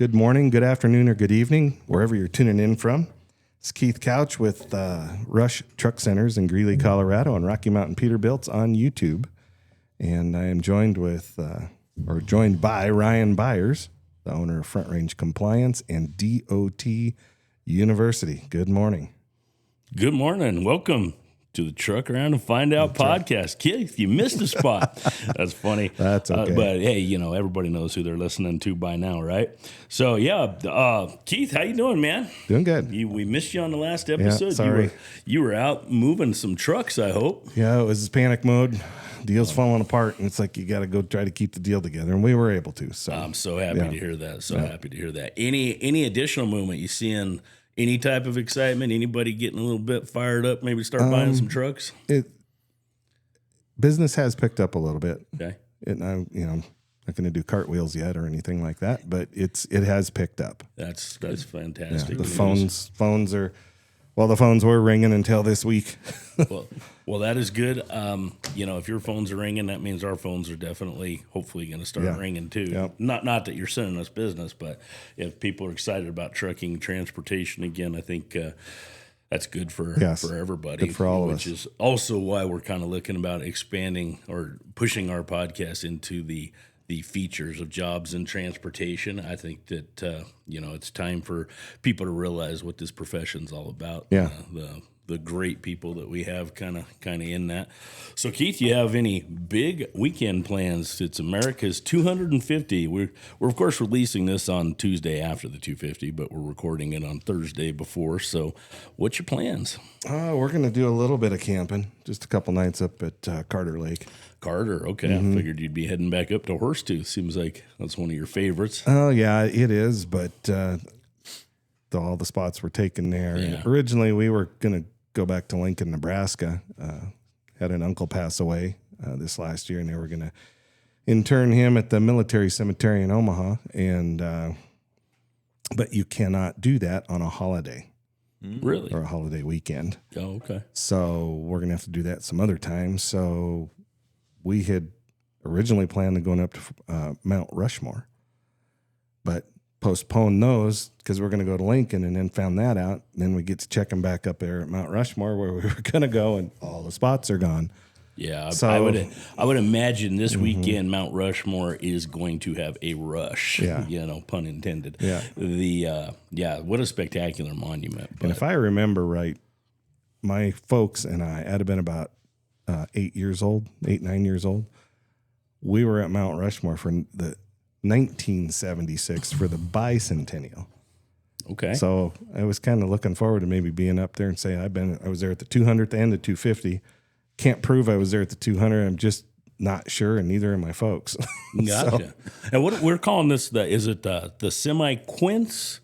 Good morning, good afternoon, or good evening, wherever you're tuning in from. It's Keith Couch with Rush Truck Centers in Greeley, Colorado, and Rocky Mountain Peterbilts on YouTube. And I am joined by Ryan Byers, the owner of Front Range Compliance and DOT University. Good morning. Good morning. Welcome to the Truck Around and Find Out podcast. Keith, you missed a spot. That's funny. That's okay. But hey, everybody knows who they're listening to by now, right? So Keith, how you doing, man? Doing good. We missed you on the last episode. Yeah, sorry. You were out moving some trucks, I hope. Yeah, it was panic mode. Deal's falling apart, and it's like you got to go try to keep the deal together, and we were able to. So I'm so happy to hear that. Happy to hear that. Any additional movement you seeing? Any type of excitement? Anybody getting a little bit fired up? Maybe start buying some trucks. Business has picked up a little bit. Okay, and I'm not going to do cartwheels yet or anything like that, but it has picked up. That's fantastic. Yeah, the phones were ringing until this week. well, that is good. If your phones are ringing, that means our phones are definitely, hopefully, going to start ringing too. Yep. Not that you're sending us business, but if people are excited about trucking transportation again, I think that's good for everybody. Good for all of us. Which is also why we're kind of looking about expanding or pushing our podcast into the features of jobs in transportation. I think that it's time for people to realize what this profession's all about. Yeah. The great people that we have kind of in that. So Keith, you have any big weekend plans? It's America's 250. We're of course releasing this on Tuesday after the 250, but we're recording it on Thursday before. So what's your plans? We're going to do a little bit of camping, just a couple nights up at Carter Lake. Carter, okay. Mm-hmm. I figured you'd be heading back up to Horsetooth. Seems like that's one of your favorites. Oh, yeah, it is, but all the spots were taken there. Yeah. Originally, we were going to go back to Lincoln, Nebraska. Had an uncle pass away this last year, and they were going to intern him at the military cemetery in Omaha. But you cannot do that on a holiday. Really? Or a holiday weekend. Oh, okay. So we're going to have to do that some other time. So we had originally planned on going up to Mount Rushmore, but postponed those because we're going to go to Lincoln, and then found that out. And then we get to checking back up there at Mount Rushmore where we were going to go, and all the spots are gone. Yeah, so, I would imagine this weekend Mount Rushmore is going to have a rush. Yeah, pun intended. Yeah, what a spectacular monument. And if I remember right, my folks and I'd have been about 9 years old. We were at Mount Rushmore for the 1976 for the bicentennial. Okay. So I was kind of looking forward to maybe being up there and saying I was there at the 200th and the 250. Can't prove I was there at the 200. I'm just not sure, and neither are my folks. Gotcha. And what we're calling this, is it the semi-quince?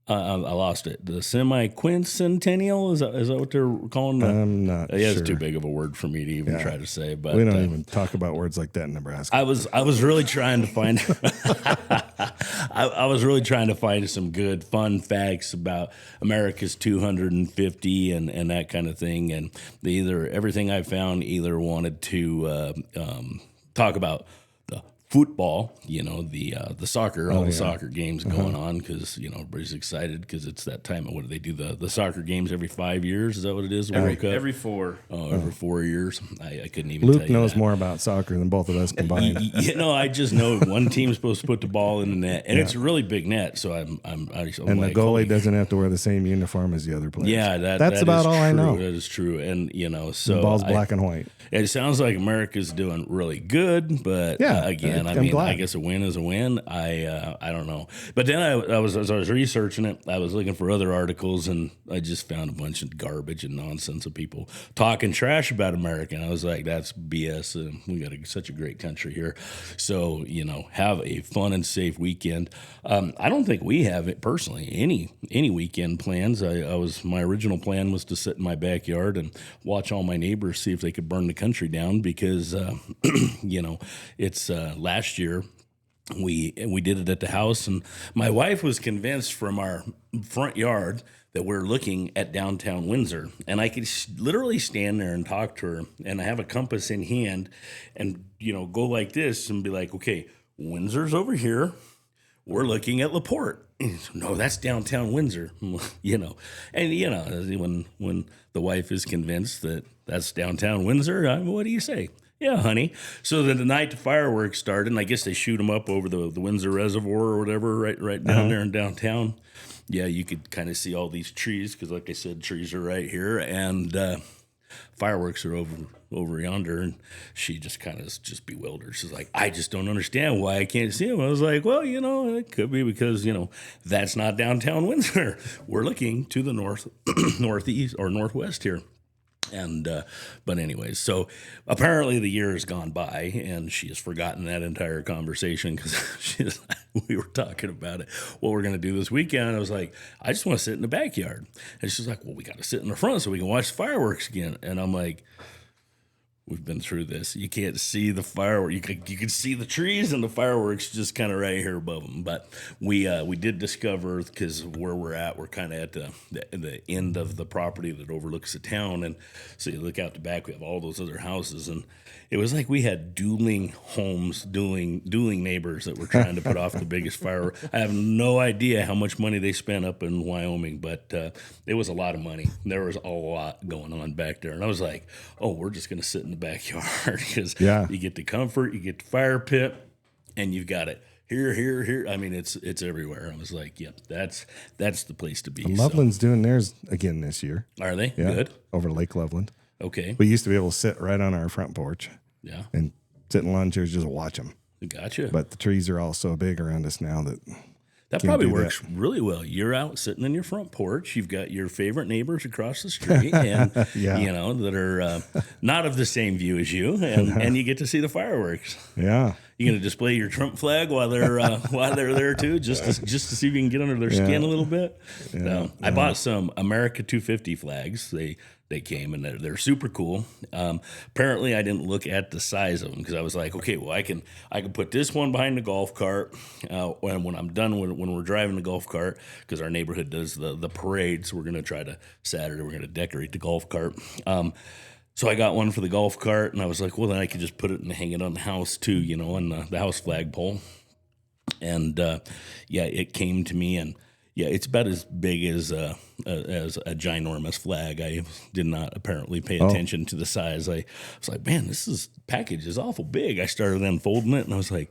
I lost it. The semi-quincentennial? Is that what they're calling it? I'm not sure. It's too big of a word for me to even try to say. But we don't even talk about words like that in Nebraska. I was really trying to find I was really trying to find some good fun facts about America's 250 and that kind of thing. And everything I found either wanted to talk about football, the soccer, the soccer games going on because, everybody's excited because it's that time. What do they do? The soccer games every 5 years? Is that what it is? Every 4. Oh, every 4 years. I couldn't even Luke tell you knows that. more about soccer than both of us combined. I just know one team's supposed to put the ball in the net, and it's a really big net. So I'm and like, the goalie doesn't have to wear the same uniform as the other players. Yeah, that's about all I know. That is true, and so the ball's black and white. It sounds like America's doing really good, but again, I guess a win is a win. I don't know, but then as I was researching it, I was looking for other articles, and I just found a bunch of garbage and nonsense of people talking trash about America. And I was like, that's BS. We got such a great country here, so have a fun and safe weekend. I don't think we have it personally any weekend plans. My original plan was to sit in my backyard and watch all my neighbors see if they could burn the country down because it's last year. We did it at the house, and my wife was convinced from our front yard that we're looking at downtown Windsor, and I could literally stand there and talk to her, and I have a compass in hand, and go like this and be like, okay, Windsor's over here, we're looking at LaPorte. No, that's downtown Windsor, you know. And, you know, when the wife is convinced that that's downtown Windsor, what do you say? Yeah, honey. So then the night the fireworks started, and I guess they shoot them up over the Windsor Reservoir or whatever, right down there in downtown. Yeah, you could kind of see all these trees because, like I said, trees are right here, and fireworks are over yonder. And she just kind of just bewildered. She's like, I just don't understand why I can't see them. I was like, well, you know, it could be because, you know, that's not downtown Windsor. We're looking to the north, northeast or northwest here. And, but anyways, so apparently the year has gone by and she has forgotten that entire conversation because we were talking about it, what we're going to do this weekend. And I was like, I just want to sit in the backyard. And she's like, well, we got to sit in the front so we can watch the fireworks again. And I'm like, we've been through this. You can't see the fireworks. You can see the trees and the fireworks just kind of right here above them. But we did discover, because where we're at, we're kind of at the end of the property that overlooks the town. And so you look out the back, we have all those other houses. And it was like we had dueling homes, dueling neighbors that were trying to put off the biggest firework. I have no idea how much money they spent up in Wyoming, but it was a lot of money. There was a lot going on back there. And I was like, oh, we're just going to sit in the backyard because you get the comfort, you get the fire pit, and you've got it here. I mean, it's everywhere. I was like, yep, that's the place to be. Loveland's doing theirs again this year. Are they? Yeah, good? Over Lake Loveland. Okay. We used to be able to sit right on our front porch. Yeah. And sit in lawn chairs, just watch them. Gotcha. But the trees are all so big around us now that probably works really well. You're out sitting in your front porch. You've got your favorite neighbors across the street, and you know that are not of the same view as you, and you get to see the fireworks. Yeah. You going to display your Trump flag while they're there too, just to see if you can get under their skin a little bit. Yeah. No, I bought some America 250 flags. They came and they're super cool. Apparently, I didn't look at the size of them because I was like, okay, well, I can put this one behind the golf cart when I'm done when we're driving the golf cart, because our neighborhood does the parade. So we're gonna try to Saturday we're gonna decorate the golf cart. So I got one for the golf cart, and I was like, well, then I could just put it and hang it on the house too, you know, on the house flagpole. And it came to me, and it's about as big as a ginormous flag. I did not apparently pay attention to the size. I was like, man, this package is awful big. I started unfolding it, and I was like,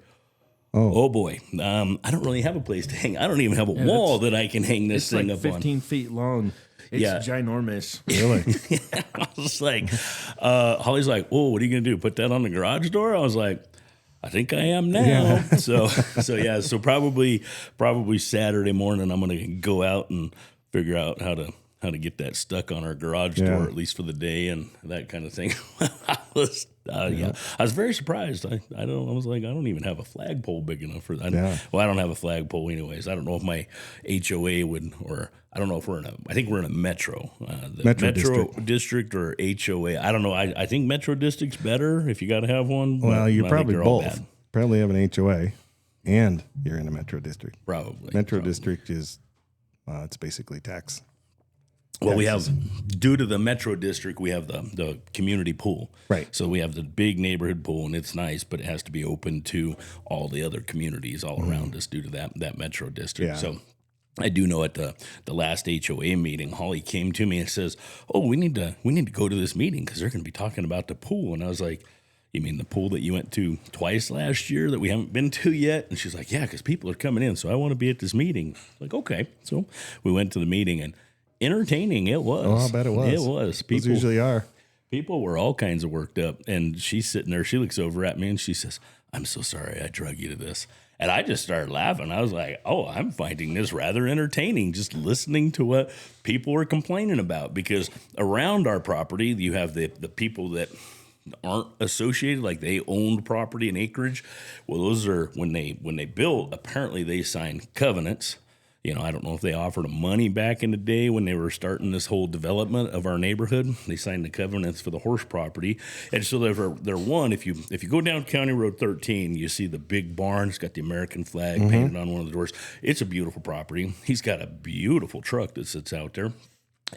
oh boy, I don't really have a place to hang. I don't even have a wall that I can hang this thing like up on. 15 feet long. It's ginormous. Really? I was like, Holly's like, oh, what are you going to do? Put that on the garage door? I was like, I think I am now. Yeah. So probably Saturday morning I'm going to go out and figure out how to get that stuck on our garage door, at least for the day, and that kind of thing. I was very surprised. I was like, I don't even have a flagpole big enough for that. Well, I don't have a flagpole anyways. I don't know if my HOA would, or I don't know if I think we're in a metro. Metro district or HOA. I don't know. I think Metro District's better if you got to have one. Well, you're probably both. Probably have an HOA and you're in a Metro District. Probably. Metro District is, it's basically tax. Well, we have, due to the Metro District, we have the community pool. Right. So we have the big neighborhood pool, and it's nice, but it has to be open to all the other communities all around us due to that Metro District. Yeah. So I do know at the last HOA meeting, Holly came to me and says, oh, we need to go to this meeting because they're going to be talking about the pool. And I was like, you mean the pool that you went to twice last year that we haven't been to yet? And she's like, yeah, because people are coming in, so I want to be at this meeting. Like, okay. So we went to the meeting, and entertaining it was. Oh, I bet it was. It was. People usually are. People were all kinds of worked up, and she's sitting there. She looks over at me, and she says, I'm so sorry I drug you to this. And I just started laughing. I was like, oh, I'm finding this rather entertaining, just listening to what people are complaining about. Because around our property, you have the people that aren't associated, like they owned property and acreage. Well, those are, when they built, apparently they signed covenants. You know, I don't know if they offered them money back in the day when they were starting this whole development of our neighborhood. They signed the covenants for the horse property. And so they're one, if you go down County Road 13, you see the big barn. It's got the American flag painted on one of the doors. It's a beautiful property. He's got a beautiful truck that sits out there.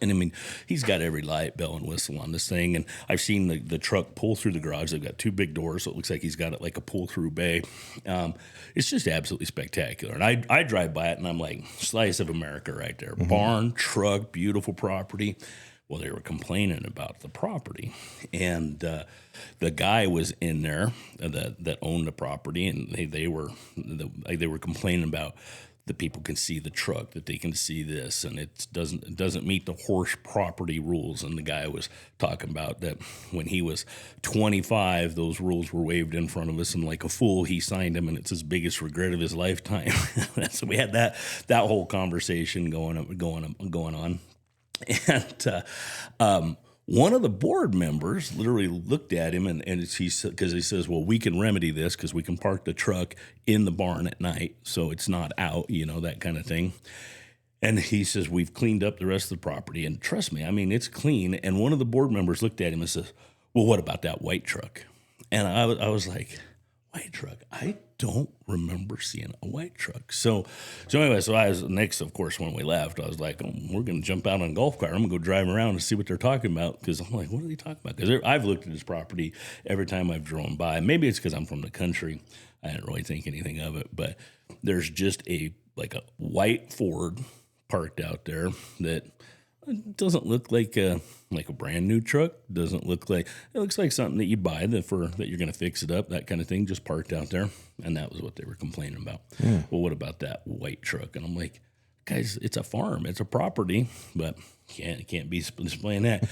And I mean, he's got every light, bell, and whistle on this thing. And I've seen the truck pull through the garage. They've got 2 big doors, so it looks like he's got it like a pull-through bay. It's just absolutely spectacular. And I drive by it, and I'm like, slice of America right there. Mm-hmm. Barn, truck, beautiful property. Well, they were complaining about the property. And the guy was in there that owned the property, and they were complaining about the people can see the truck, that they can see this, and it doesn't meet the horse property rules. And the guy was talking about that when he was 25, those rules were waved in front of us, and like a fool, he signed them, and it's his biggest regret of his lifetime. So we had that whole conversation going on, and one of the board members literally looked at him, and he says, well, we can remedy this because we can park the truck in the barn at night, so it's not out, that kind of thing. And he says, we've cleaned up the rest of the property, and trust me, I mean, it's clean. And one of the board members looked at him and says, well, what about that white truck? And I was like, white truck? I don't remember seeing a white truck. So anyway, I was next, of course, when we left, I was like, we're going to jump out on a golf cart. I'm going to go drive around and see what they're talking about. Because I'm like, what are they talking about? Because I've looked at this property every time I've driven by. Maybe it's because I'm from the country. I didn't really think anything of it. But there's just a white Ford parked out there that doesn't look like a brand new truck. It looks like something that you buy that you're going to fix it up, that kind of thing, just parked out there. And that was what they were complaining about. Yeah. Well, what about that white truck? And I'm like, guys, it's a farm, it's a property, but can't be displaying that.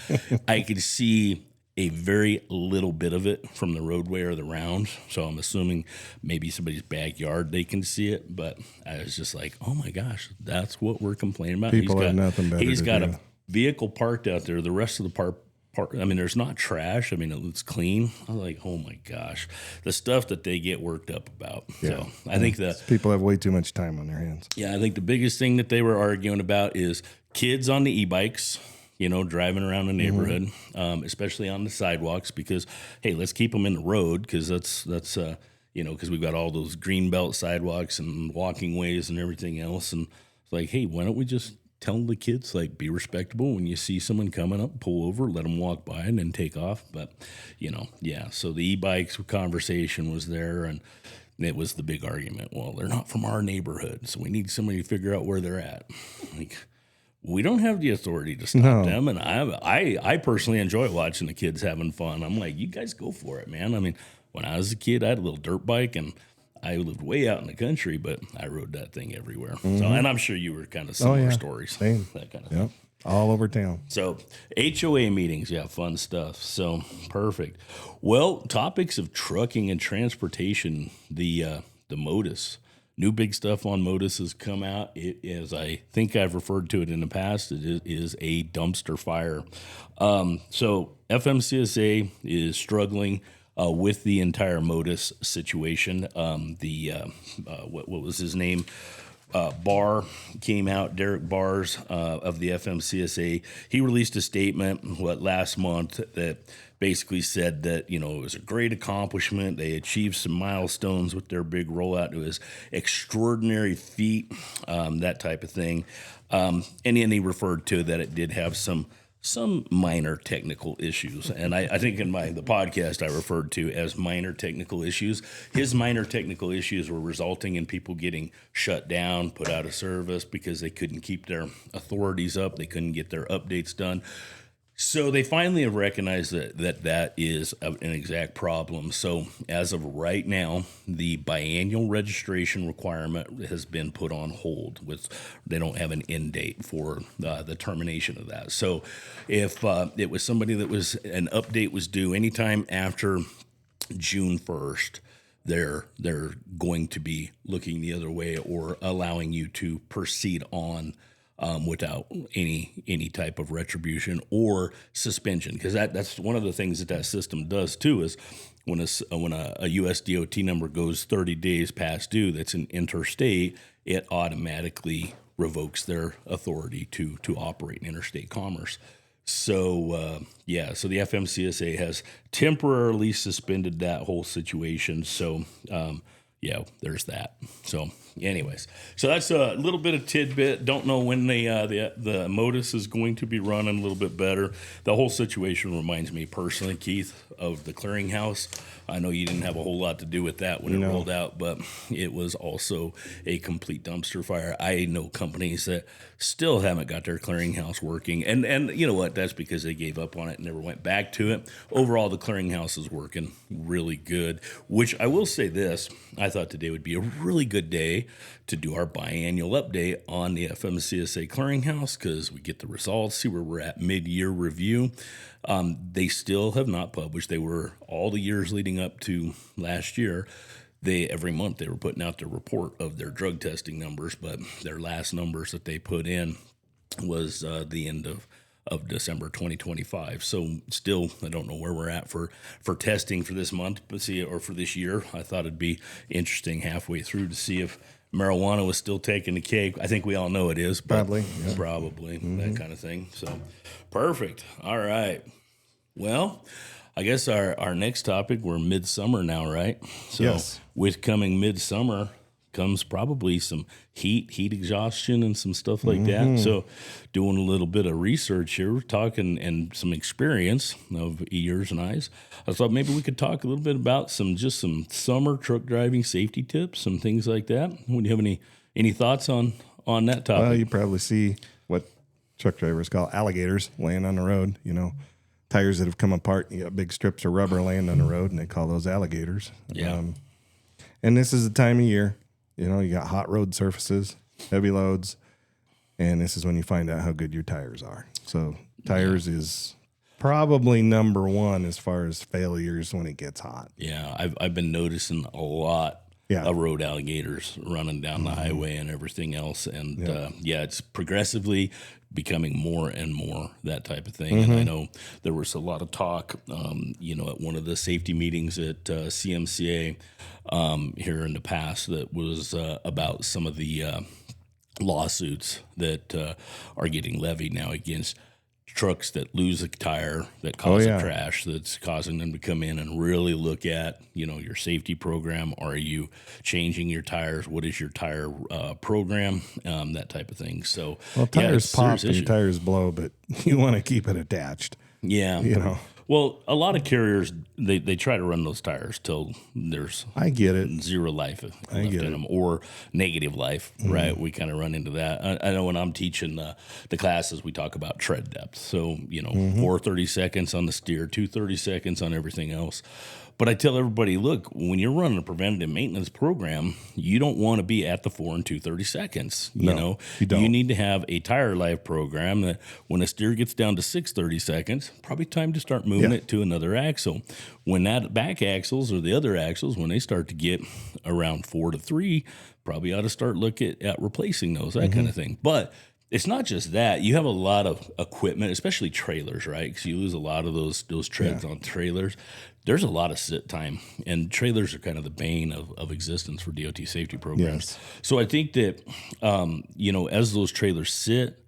I could see a very little bit of it from the roadway or the round. So I'm assuming maybe somebody's backyard, they can see it. But I was just like, oh my gosh, that's what we're complaining about. People have nothing better to do. He's got a vehicle parked out there. The rest of the park, I mean, there's not trash. I mean, it's clean. I was like, oh my gosh, the stuff that they get worked up about. Yeah. So I think people have way too much time on their hands. Yeah, I think the biggest thing that they were arguing about is kids on the e-bikes, driving around the neighborhood, especially on the sidewalks, because, hey, let's keep them in the road, because that's because we've got all those green belt sidewalks and walking ways and everything else. And it's like, hey, why don't we just tell the kids, be respectable. When you see someone coming up, pull over, let them walk by, and then take off. But, so the e-bikes conversation was there, and it was the big argument. Well, they're not from our neighborhood, so we need somebody to figure out where they're at. We don't have the authority to stop them. And I personally enjoy watching the kids having fun. I'm like, you guys go for it, man. I mean, when I was a kid, I had a little dirt bike, and I lived way out in the country, but I rode that thing everywhere. Mm-hmm. So, and I'm sure you were kind of similar stories. Same. That kind of thing. All over town. So HOA meetings, fun stuff. So perfect. Well, topics of trucking and transportation, the MOTUS. New big stuff on MOTUS has come out. It is, I think I've referred to it in the past, it is a dumpster fire. So FMCSA is struggling with the entire MOTUS situation. What was his name? Barr came out, Derek Bars of the FMCSA. He released a statement last month that basically said that, it was a great accomplishment. They achieved some milestones with their big rollout. It was extraordinary feat, that type of thing. And then he referred to that it did have some minor technical issues. And I think in the podcast I referred to as minor technical issues. His minor technical issues were resulting in people getting shut down, put out of service because they couldn't keep their authorities up. They couldn't get their updates done. So they finally have recognized that is an exact problem. So as of right now, the biannual registration requirement has been put on hold. They don't have an end date for the termination of that. So if it was somebody that was an update was due anytime after June 1st, they're going to be looking the other way or allowing you to proceed on without any type of retribution or suspension, because that's one of the things that system does too. Is when a U.S. DOT number goes 30 days past due, that's an interstate, it automatically revokes their authority to operate in interstate commerce. So so the FMCSA has temporarily suspended that whole situation. So yeah, there's that. So anyways, so that's a little bit of tidbit. Don't know when the MOTUS is going to be running a little bit better. The whole situation reminds me personally, Keith, of the clearinghouse. I know you didn't have a whole lot to do with that when it rolled out, but it was also a complete dumpster fire. I know companies that still haven't got their clearinghouse working, and you know what? That's because they gave up on it and never went back to it. Overall, the clearinghouse is working really good, which I will say this, I thought today would be a really good day to do our biannual update on the FMCSA clearinghouse because we get the results, see where we're at mid-year review. They still have not published. They were all the years leading up to last year. Every month they were putting out their report of their drug testing numbers, but their last numbers that they put in was the end of December 2025. So still, I don't know where we're at for testing for this month, or for this year. I thought it'd be interesting halfway through to see if marijuana was still taking the cake. I think we all know it is. Probably. Yeah. Probably, that kind of thing. So perfect. All right. Well, I guess our next topic, we're midsummer now, right? So yes. With coming midsummer comes probably some heat exhaustion and some stuff like that. So doing a little bit of research here, we're talking, and some experience of ears and eyes. I thought maybe we could talk a little bit about some summer truck driving safety tips, some things like that. Would you have any thoughts on that topic? Well, you probably see what truck drivers call alligators laying on the road, tires that have come apart. You got big strips of rubber laying on the road, and they call those alligators. Yeah. And this is the time of year. You got hot road surfaces, heavy loads, and this is when you find out how good your tires are. So tires is probably number one as far as failures when it gets hot. Yeah, I've been noticing a lot of road alligators running down the highway and everything else. And it's progressively becoming more and more that type of thing. And I know there was a lot of talk, at one of the safety meetings at CMCA here in the past that was about some of the lawsuits that are getting levied now against trucks that lose a tire that cause a crash, that's causing them to come in and really look at, your safety program. Are you changing your tires? What is your tire program? That type of thing. So, tires pop and tires blow, but you want to keep it attached. Yeah. Well, a lot of carriers, they try to run those tires till there's zero life left in them, or negative life, right? We kind of run into that. I know when I'm teaching the classes, we talk about tread depth. So, 4 30 seconds on the steer, 2 30 seconds on everything else. But I tell everybody, look, when you're running a preventative maintenance program, you don't want to be at the 4 and 2 30 seconds. You don't. You need to have a tire life program that when a steer gets down to 6 30 seconds, probably time to start moving it to another axle. When that back axles or the other axles, when they start to get around 4 to 3, probably ought to start looking at replacing those, that kind of thing. But it's not just that. You have a lot of equipment, especially trailers, right? Because you lose a lot of those treads on trailers. There's a lot of sit time, and trailers are kind of the bane of existence for DOT safety programs. Yes. So I think that, as those trailers sit,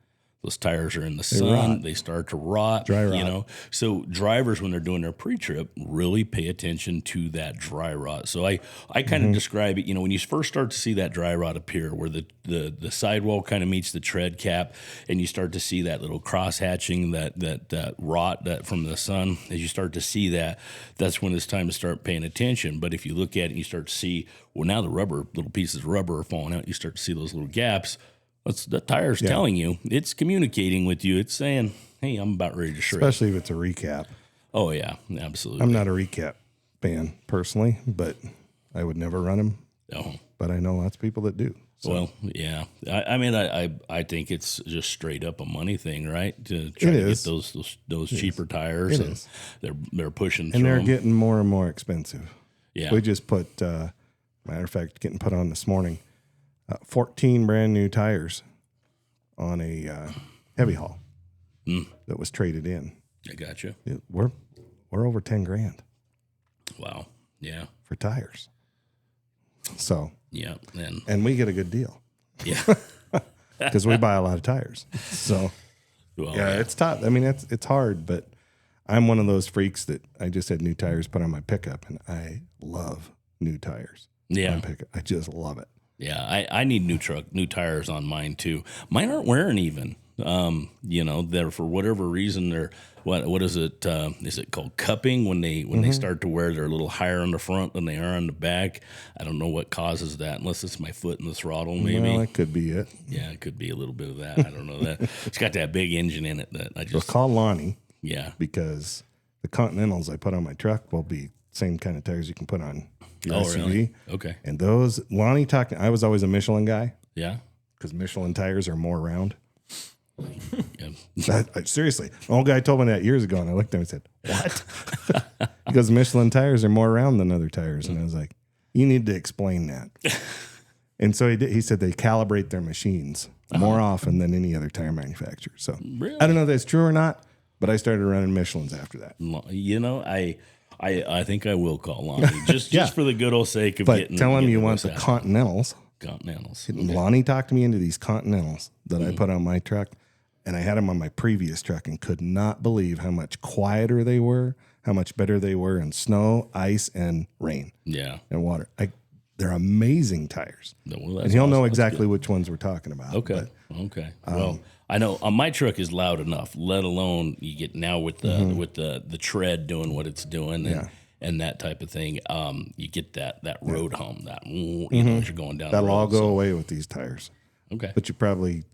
those tires are in the sun, they start to rot, dry rot. So drivers, when they're doing their pre-trip, really pay attention to that dry rot. So I kind of describe it, when you first start to see that dry rot appear, where the sidewall kind of meets the tread cap, and you start to see that little cross hatching, that rot that from the sun. As you start to see that, that's when it's time to start paying attention. But if you look at it and you start to see, well, now the little pieces of rubber are falling out, you start to see those little gaps. The tire's telling you. It's communicating with you. It's saying, hey, I'm about ready to shred. Especially if it's a recap. Oh, yeah, absolutely. I'm not a recap fan personally, but I would never run them. Oh. But I know lots of people that do. So. Well, yeah. I think it's just straight up a money thing, right? To try to get those cheaper tires. It is. They're pushing through. And they're getting more and more expensive. Yeah. We just put, matter of fact, getting put on this morning, 14 brand new tires on a heavy haul that was traded in. I gotcha. We're over $10,000. Wow. Yeah. For tires. So. Yeah. And we get a good deal. Yeah. Because we buy a lot of tires. So. Well, it's tough. I mean, it's hard, but I'm one of those freaks that I just had new tires put on my pickup, and I love new tires. Yeah. I just love it. Yeah, I need new tires on mine too. Mine aren't wearing even. They're, for whatever reason, they're what is it? Is it called cupping when they start to wear? They're a little higher on the front than they are on the back. I don't know what causes that, unless it's my foot in the throttle. Maybe that could be it. Yeah, it could be a little bit of that. I don't know that. It's got that big engine in it that I just call Lonnie. Yeah, because the Continentals I put on my truck will be same kind of tires you can put on your SUV. Really? Okay. And those Lonnie talking, I was always a Michelin guy. Yeah, because Michelin tires are more round. Yeah. Seriously, an old guy told me that years ago, and I looked at him and said, "What?" Because Michelin tires are more round than other tires, and I was like, "You need to explain that." And so he did. He said they calibrate their machines more often than any other tire manufacturer. So really? I don't know if that's true or not, but I started running Michelins after that. I think I will call Lonnie just for the good old sake of getting. But tell him you want the Continentals. Continentals. Okay. Lonnie talked me into these Continentals that I put on my truck, and I had them on my previous truck and could not believe how much quieter they were, how much better they were in snow, ice, and rain. Yeah. And water. They're amazing tires. Well, and he'll know exactly which ones we're talking about. Okay. Okay. Well, I know my truck is loud enough, let alone you get now with the tread doing what it's doing and that type of thing. You get that road hum, that, as you're going down That'll the road. all go away with these tires. Okay. But you probably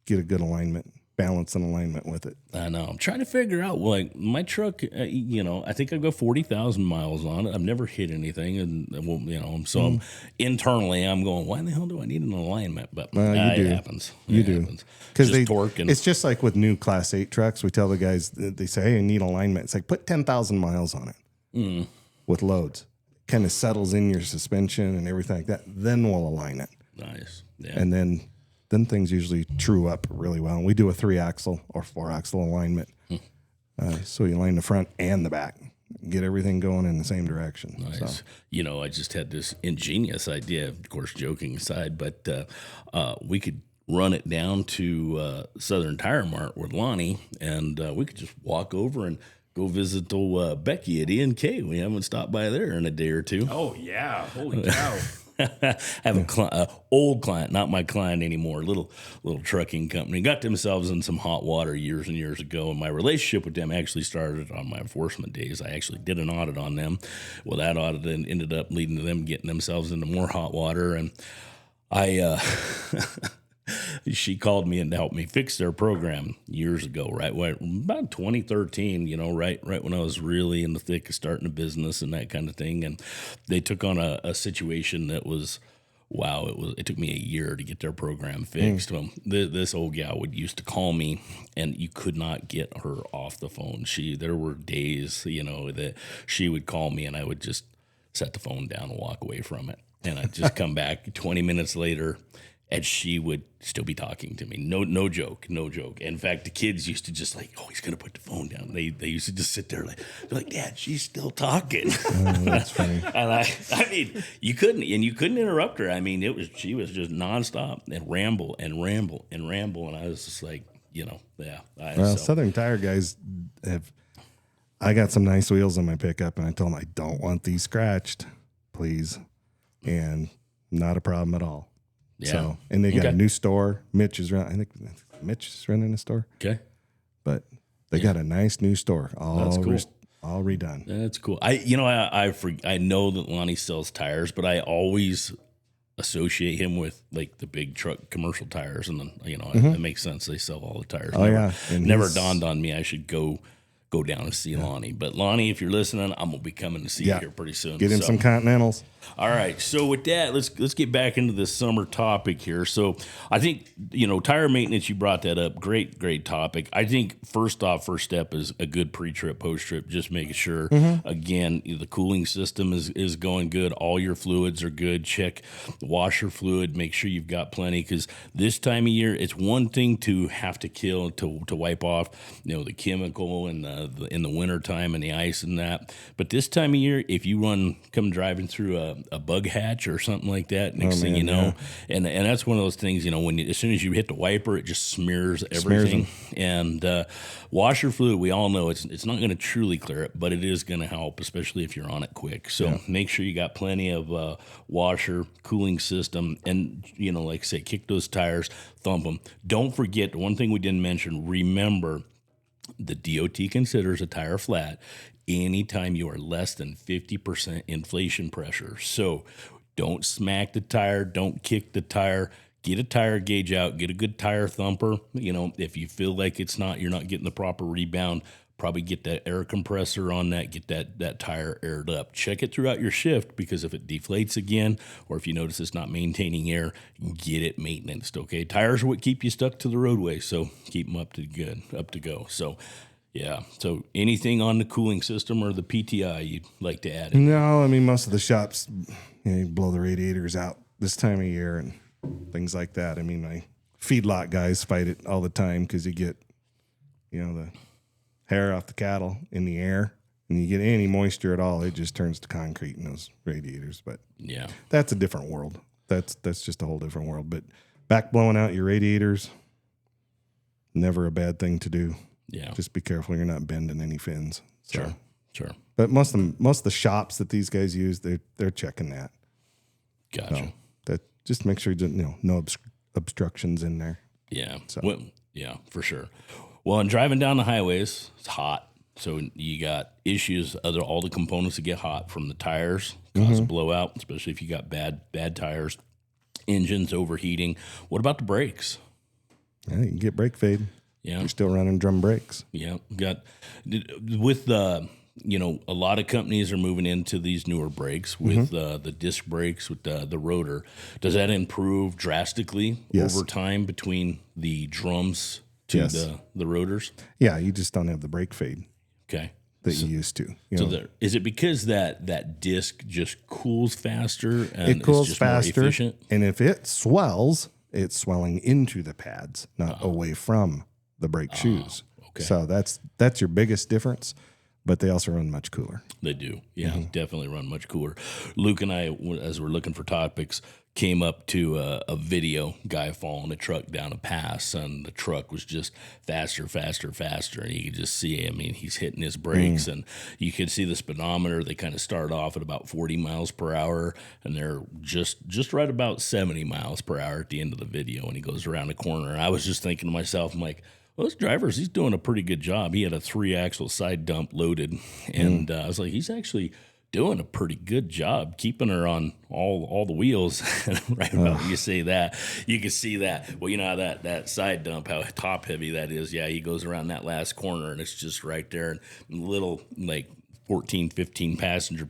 get a good balance and alignment with it. I know. I'm trying to figure out, like, my truck, I think I've got 40,000 miles on it. I've never hit anything. And, so internally I'm going, why the hell do I need an alignment? But it happens. You do. Because it's just like with new Class 8 trucks. We tell the guys, they say, hey, I need alignment. It's like, put 10,000 miles on it with loads. Kind of settles in your suspension and everything like that. Then we'll align it. Nice. Yeah. And then things usually true up really well. And we do a 3-axle or 4-axle alignment. So you line the front and the back, get everything going in the same direction. Nice. So. I just had this ingenious idea, of course, joking aside, but we could run it down to Southern Tire Mart with Lonnie, and we could just walk over and go visit old Becky at E&K. We haven't stopped by there in a day or two. Oh, yeah. Holy cow. I have an old client, not my client anymore, little trucking company. Got themselves in some hot water years and years ago, and my relationship with them actually started on my enforcement days. I actually did an audit on them. Well, that audit then ended up leading to them getting themselves into more hot water, and she called me and helped me fix their program years ago, right? About 2013, right when I was really in the thick of starting a business and that kind of thing. And they took on a situation that was, wow, it took me a year to get their program fixed. Well, this old gal used to call me, and you could not get her off the phone. There were days, that she would call me, and I would just set the phone down and walk away from it. And I'd just come back 20 minutes later, and she would still be talking to me. No joke. In fact, the kids used to just like, oh, he's going to put the phone down. They used to just sit there like, Dad, she's still talking. That's funny. And I mean, you couldn't interrupt her. I mean, she was just nonstop and ramble. And I was just like, yeah. Southern Tire guys I got some nice wheels on my pickup, and I told them I don't want these scratched, please. And not a problem at all. Yeah. So, and they got a new store. Mitch is running. I think Mitch is running a store. Okay. But they got a nice new store. That's cool. All redone. That's cool. I know that Lonnie sells tires, but I always associate him with like the big truck commercial tires, and then it makes sense. They sell all the tires. Never dawned on me I should go down and see Lonnie. But Lonnie, if you're listening, I'm gonna be coming to see you here pretty soon. Get him some Continentals. All right. So with that, let's get back into this summer topic here. So I think tire maintenance. You brought that up. Great topic. I think first step is a good pre-trip, post-trip. Just making sure again the cooling system is going good. All your fluids are good. Check the washer fluid. Make sure you've got plenty, because this time of year it's one thing to have to kill to wipe off the chemical and in the winter time and the ice and that. But this time of year, if you come driving through a bug hatch or something like that, next thing you know, and that's one of those things, as soon as you hit the wiper, it just smears everything. And washer fluid, we all know it's not going to truly clear it, but it is going to help, especially if you're on it quick. So make sure you got plenty of washer, cooling system, and like I say, kick those tires, thump them. Don't forget the one thing we didn't mention. Remember, the DOT considers a tire flat anytime you are less than 50% inflation pressure. So don't smack the tire, don't kick the tire. Get a tire gauge out, get a good tire thumper. If you feel like you're not getting the proper rebound, probably get that air compressor on that, get that tire aired up. Check it throughout your shift, because if it deflates again, or if you notice it's not maintaining air, get it maintenanced, okay? Tires are what keep you stuck to the roadway, so keep them up to go. So, yeah. So anything on the cooling system or the PTI you'd like to add in? No, I mean, most of the shops, you blow the radiators out this time of year and things like that. I mean, my feedlot guys fight it all the time because you get, the hair off the cattle in the air, and you get any moisture at all, it just turns to concrete in those radiators. But yeah, that's a different world. That's just a whole different world. But back blowing out your radiators, never a bad thing to do. Yeah, just be careful you're not bending any fins. So. Sure. But most of the shops that these guys use, they're checking that. Gotcha. So that just make sure no obstructions in there. Yeah. So. Well, yeah, for sure. Well, and driving down the highways, it's hot. So you got issues, all the components that get hot from the tires cause a blowout, especially if you got bad tires, engines overheating. What about the brakes? Yeah, you can get brake fade. Yeah. You're still running drum brakes. Yeah. With the, a lot of companies are moving into these newer brakes with the disc brakes with the rotor. Does that improve drastically over time between the drums to the rotors? Yeah, you just don't have the brake fade. Okay. That you used to. Is it because that disc just cools faster and it cools just faster, more efficient? And if it swells, it's swelling into the pads, not away from the brake shoes. Okay. So that's your biggest difference. But they also run much cooler. They do. Yeah, definitely run much cooler. Luke and I, as we're looking for topics, came up to a video, guy following a truck down a pass, and the truck was just faster. And you could just see, he's hitting his brakes, and you could see the speedometer. They kind of start off at about 40 miles per hour, and they're just right about 70 miles per hour at the end of the video, and he goes around the corner. And I was just thinking to myself, I'm like, well, this driver's, he's doing a pretty good job. He had a 3-axle side dump loaded, and I was like, he's actually doing a pretty good job keeping her on all the wheels. Right about when you say that, you can see that. Well, how that side dump, how top heavy that is. Yeah, he goes around that last corner, and it's just right there, and little 14, 15 passenger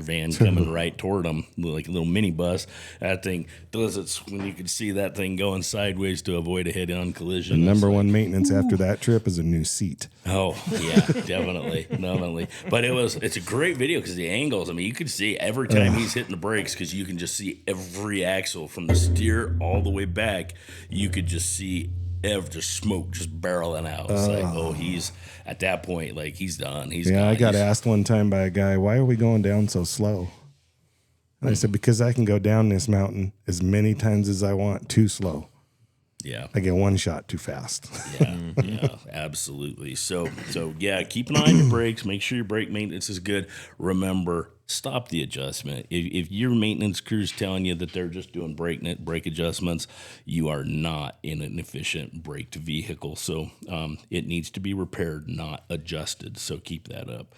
van coming right toward them, like a little minibus. That thing does it when you can see that thing going sideways to avoid a head-on collision. The number one maintenance after that trip is a new seat. Oh, yeah, definitely. But it's a great video because the angles, you can see every time he's hitting the brakes, because you can just see every axle from the steer all the way back. You could just see just smoke just barreling out. It's he's at that point, he's done. I got asked one time by a guy, why are we going down so slow? And I said, because I can go down this mountain as many times as I want too slow. Yeah. I get one shot too fast. Yeah, absolutely. So yeah, keep an eye on your brakes. Make sure your brake maintenance is good. Remember, stop the adjustment. If your maintenance crew's telling you that they're just doing brake adjustments, you are not in an efficient braked vehicle. So it needs to be repaired, not adjusted. So keep that up.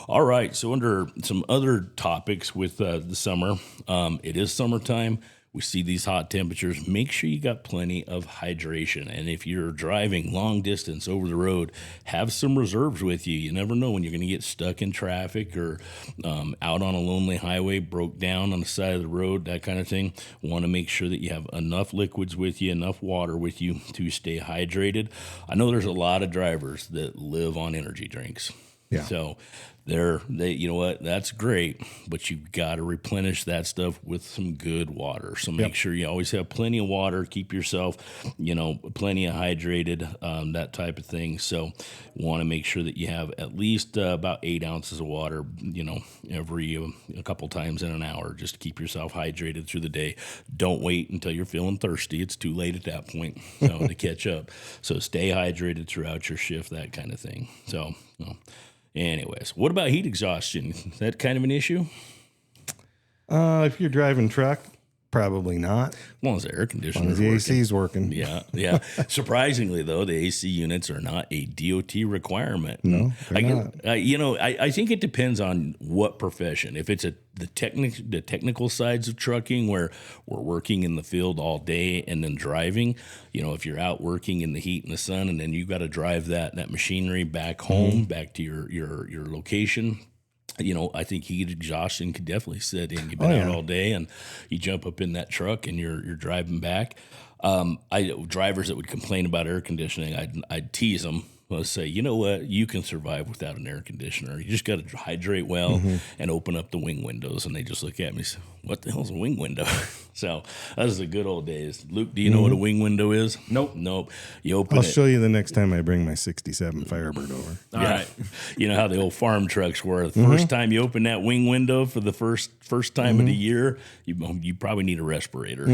All right. So under some other topics with the summer, it is summertime. We see these hot temperatures. Make sure you got plenty of hydration. And if you're driving long distance over the road, have some reserves with you. You never know when you're going to get stuck in traffic or out on a lonely highway, broke down on the side of the road, that kind of thing. Want to make sure that you have enough liquids with you, enough water with you to stay hydrated. I know there's a lot of drivers that live on energy drinks. Yeah. So you know what, that's great, but you've got to replenish that stuff with some good water. So make sure you always have plenty of water. Keep yourself, plenty of hydrated, that type of thing. So want to make sure that you have at least about 8 ounces of water, every a couple times in an hour, just to keep yourself hydrated through the day. Don't wait until you're feeling thirsty. It's too late at that point to catch up. So stay hydrated throughout your shift, that kind of thing. So, anyways, what about heat exhaustion? Is that kind of an issue? If you're driving truck, probably not. As long as the air conditioner is the working. AC's working. Yeah. Surprisingly, though, the AC units are not a DOT requirement. No, they're not. I think it depends on what profession. If it's the technical sides of trucking, where we're working in the field all day and then driving, if you're out working in the heat and the sun, and then you got to drive that machinery back home, back to your location. I think heat exhaustion could definitely set in. You've been out all day, and you jump up in that truck, and you're driving back. Drivers that would complain about air conditioning, I'd tease them. Let's say, you know what, you can survive without an air conditioner. You just got to hydrate well and open up the wing windows. And they just look at me and say, what the hell's a wing window? So that was the good old days. Luke, do you know what a wing window is? Nope. You open I'll show you the next time I bring my 67 Firebird over. All right. You know how the old farm trucks were. The first time you open that wing window for the first time of the year, you probably need a respirator.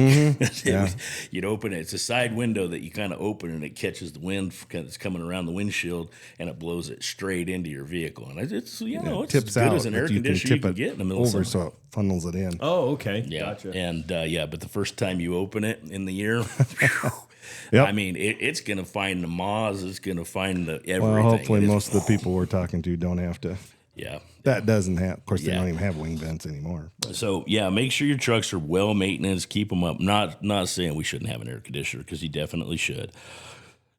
You'd open it. It's a side window that you kind of open, and it catches the wind that's coming around the windshield, and it blows it straight into your vehicle. And it's it's tips as good out as an air conditioner you can get in the middle of summer. So it funnels it in. Oh, okay. Yeah. Gotcha. And but the first time you open it in the year, Yep. I mean, it's going to find the moths. It's going to find the everything. Well, hopefully most of the people we're talking to don't have to. Yeah. That doesn't have. Of course, they don't even have wing vents anymore. So make sure your trucks are well maintenance. Keep them up. Not saying we shouldn't have an air conditioner, because you definitely should.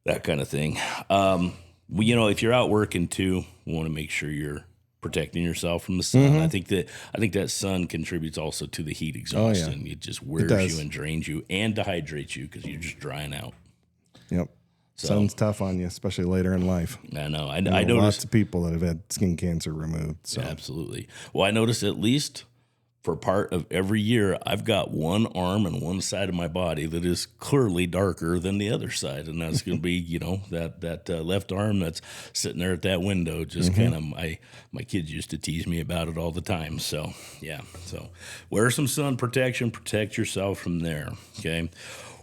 That kind of thing. If you're out working too, you want to make sure you're protecting yourself from the sun. I think that sun contributes also to the heat exhaustion. Oh, yeah. It just wears you and drains you and dehydrates you, because you're just drying out. Yep. So, sun's tough on you, especially later in life. I know. I noticed lots of people that have had skin cancer removed. So. Yeah, absolutely. Well, I noticed at least for part of every year, I've got one arm and one side of my body that is clearly darker than the other side, and that's going to be, that left arm that's sitting there at that window. Just kind of my kids used to tease me about it all the time. So so wear some sun protection, protect yourself from there. Okay,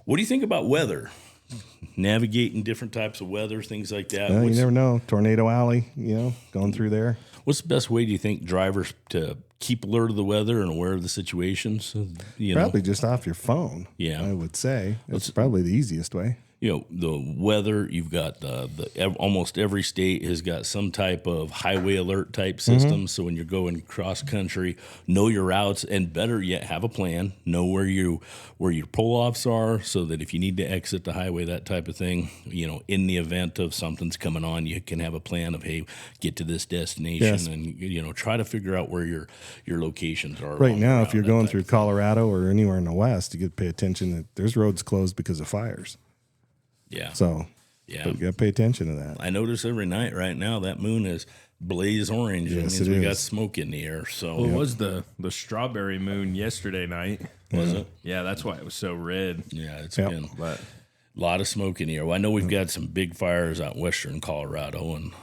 what do you think about weather? Navigating different types of weather, things like that. Well, you never know. Tornado Alley, going through there. What's the best way, do you think, drivers to keep alert of the weather and aware of the situations? Probably just off your phone. Yeah, I would say it's probably the easiest way. The weather. You've got almost every state has got some type of highway alert type system. So when you're going cross country, know your routes, and better yet, have a plan. Know where your pull offs are, so that if you need to exit the highway, that type of thing. In the event of something's coming on, you can have a plan of, hey, get to this destination, and try to figure out where your locations are. Right now, if you're going through Colorado or anywhere in the West, you got to pay attention that there's roads closed because of fires. Yeah. So, but you got to pay attention to that. I notice every night right now that moon is blaze orange. Yes, it means we got smoke in the air. So it was the strawberry moon yesterday night. Was it? Yeah, that's why it was so red. Yeah, it's been a lot of smoke in the air. Well, I know we've got some big fires out in western Colorado, and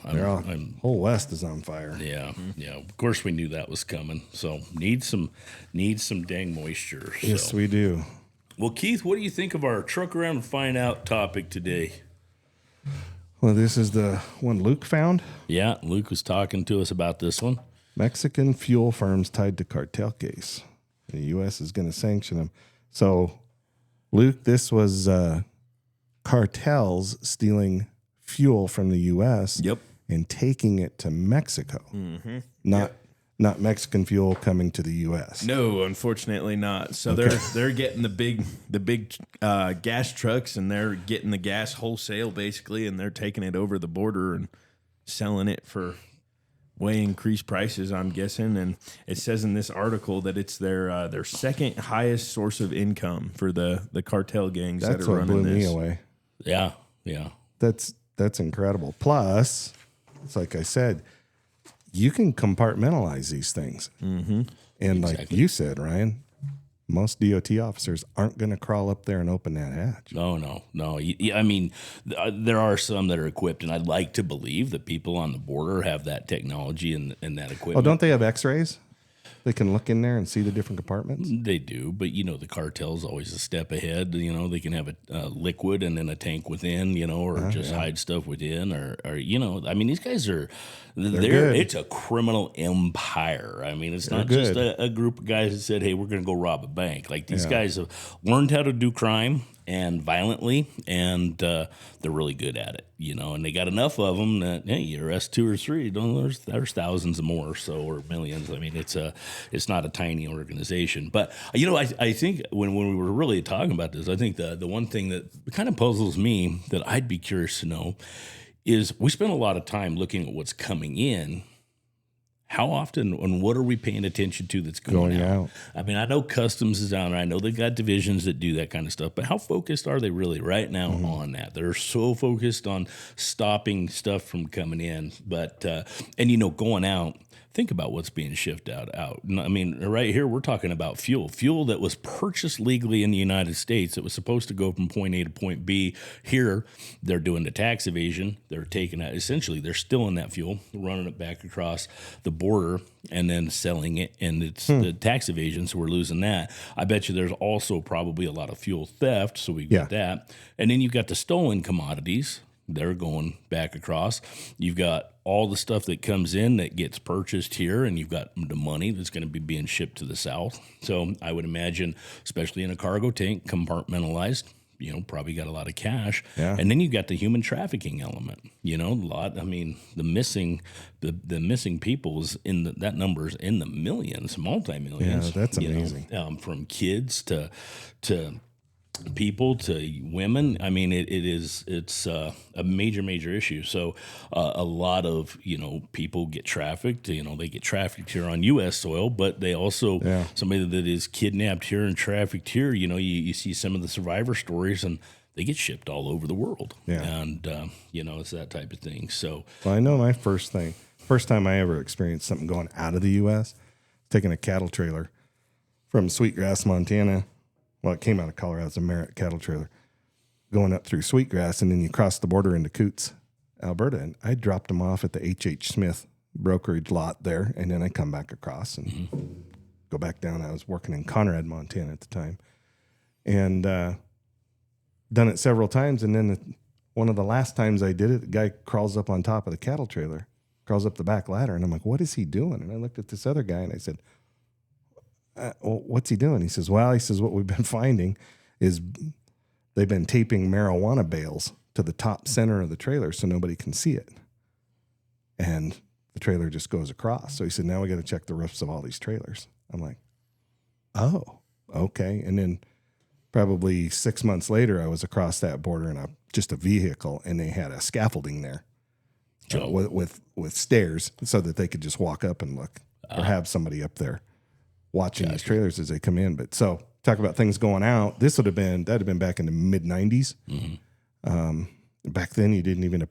whole West is on fire. Yeah, yeah. Of course, we knew that was coming. So need some dang moisture. Yes, we do. Well, Keith, what do you think of our truck around and find out topic today? Well, this is the one Luke found. Yeah, Luke was talking to us about this one. Mexican fuel firms tied to cartel case. The U.S. is going to sanction them. So, Luke, this was cartels stealing fuel from the U.S. and taking it to Mexico. Not Mexican fuel coming to the U.S. No, unfortunately not. So they're getting the big gas trucks, and they're getting the gas wholesale basically, and they're taking it over the border and selling it for way increased prices, I'm guessing. And it says in this article that it's their second highest source of income for the cartel gangs that are running this. That's what blew me away. Yeah. That's incredible. Plus, it's like I said, you can compartmentalize these things. Mm-hmm. And like you said, Ryan, most DOT officers aren't going to crawl up there and open that hatch. No. I mean, there are some that are equipped, and I'd like to believe that people on the border have that technology and that equipment. Oh, don't they have X-rays? They can look in there and see the different compartments? They do, but, the cartel's always a step ahead. They can have a liquid and then a tank within, or hide stuff within. Or I mean, these guys are, it's a criminal empire. I mean, it's not just a group of guys that said, hey, we're going to go rob a bank. Like, these guys have learned how to do crime and violently, and they're really good at it, and they got enough of them that, hey, you arrest 2 or 3, there's thousands more, or millions. I mean, it's not a tiny organization. But, I think when we were really talking about this, I think the one thing that kind of puzzles me that I'd be curious to know is we spend a lot of time looking at what's coming in. How often and what are we paying attention to that's going out? I mean, I know customs is down there. I know they've got divisions that do that kind of stuff, but how focused are they really right now on that? They're so focused on stopping stuff from coming in. But, going out, think about what's being shipped out. I mean, right here, we're talking about fuel that was purchased legally in the United States. It was supposed to go from point A to point B. Here, they're doing the tax evasion. They're taking that. Essentially, they're stealing that fuel, running it back across the border, and then selling it. And it's the tax evasion, so we're losing that. I bet you there's also probably a lot of fuel theft, so we get that. And then you've got the stolen commodities. They're going back across. You've got all the stuff that comes in that gets purchased here, and you've got the money that's going to be being shipped to the south. So I would imagine, especially in a cargo tank, compartmentalized, probably got a lot of cash. Yeah. And then you've got the human trafficking element, a lot. I mean, the missing people is that number's in the millions, multi-millions. Yeah, that's amazing. From kids to people to women. I mean, it's a major issue. So a lot of people get trafficked. They get trafficked here on U.S. soil, but they also somebody that is kidnapped here and trafficked here. You see some of the survivor stories, and they get shipped all over the world. Yeah, and it's that type of thing. So I know my first time I ever experienced something going out of the U.S. taking a cattle trailer from Sweetgrass, Montana. Well, it came out of Colorado. It's a Merritt cattle trailer going up through Sweetgrass, and then you cross the border into Coots, Alberta. And I dropped them off at the H.H. Smith brokerage lot there, and then I come back across and go back down. I was working in Conrad, Montana at the time, and done it several times. And then one of the last times I did it, the guy crawls up on top of the cattle trailer, crawls up the back ladder, and I'm like, what is he doing? And I looked at this other guy, and I said, well, what's he doing? He says, what we've been finding is they've been taping marijuana bales to the top center of the trailer so nobody can see it. And the trailer just goes across. So he said, now we got to check the roofs of all these trailers. I'm like, oh, okay. And then probably 6 months later, I was across that border in just a vehicle, and they had a scaffolding there with stairs so that they could just walk up and look or have somebody up there watching these trailers as they come in. But so talk about things going out. That'd have been back in the mid 90s. Back then you didn't even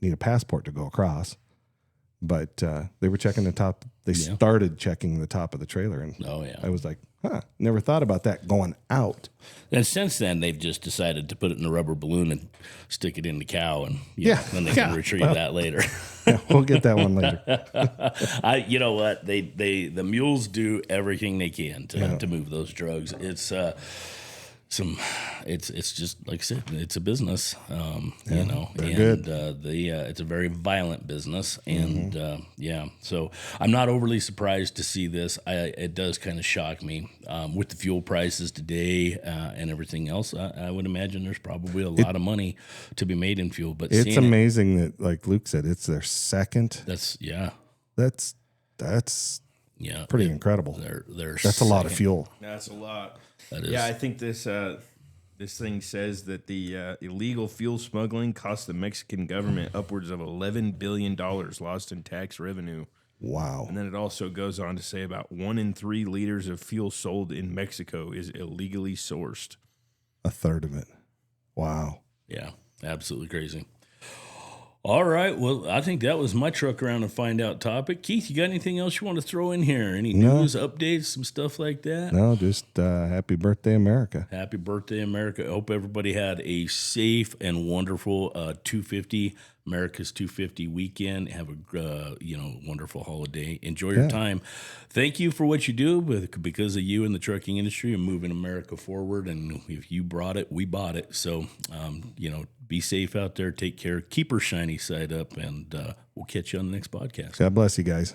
need a passport to go across, but they were checking the top. They started checking the top of the trailer. And I was like, never thought about that going out. And since then they've just decided to put it in a rubber balloon and stick it in the cow, and then they can retrieve that later. We'll get that one later. You know what? The mules do everything they can to move those drugs. It's it's just like I said, it's a business, and good. It's a very violent business, and so I'm not overly surprised to see this. It does kind of shock me with the fuel prices today and everything else. I would imagine there's probably a lot of money to be made in fuel, but it's amazing that, like Luke said, it's their second. That's pretty incredible. That's a lot of fuel. That's a lot. That is. Yeah, I think this thing says that the illegal fuel smuggling cost the Mexican government upwards of $11 billion lost in tax revenue. Wow. And then it also goes on to say about 1 in 3 liters of fuel sold in Mexico is illegally sourced. A third of it. Wow. Yeah, absolutely crazy. All right. Well, I think that was my truck around and find out topic. Keith, you got anything else you want to throw in here? Any news, updates, some stuff like that? No, just happy birthday, America. Happy birthday, America. I hope everybody had a safe and wonderful 250, America's 250 weekend. Have a wonderful holiday. Enjoy your time. Thank you for what you do, because of you in the trucking industry and moving America forward. And if you brought it, we bought it. So, be safe out there. Take care. Keep her shiny side up, and we'll catch you on the next podcast. God bless you guys.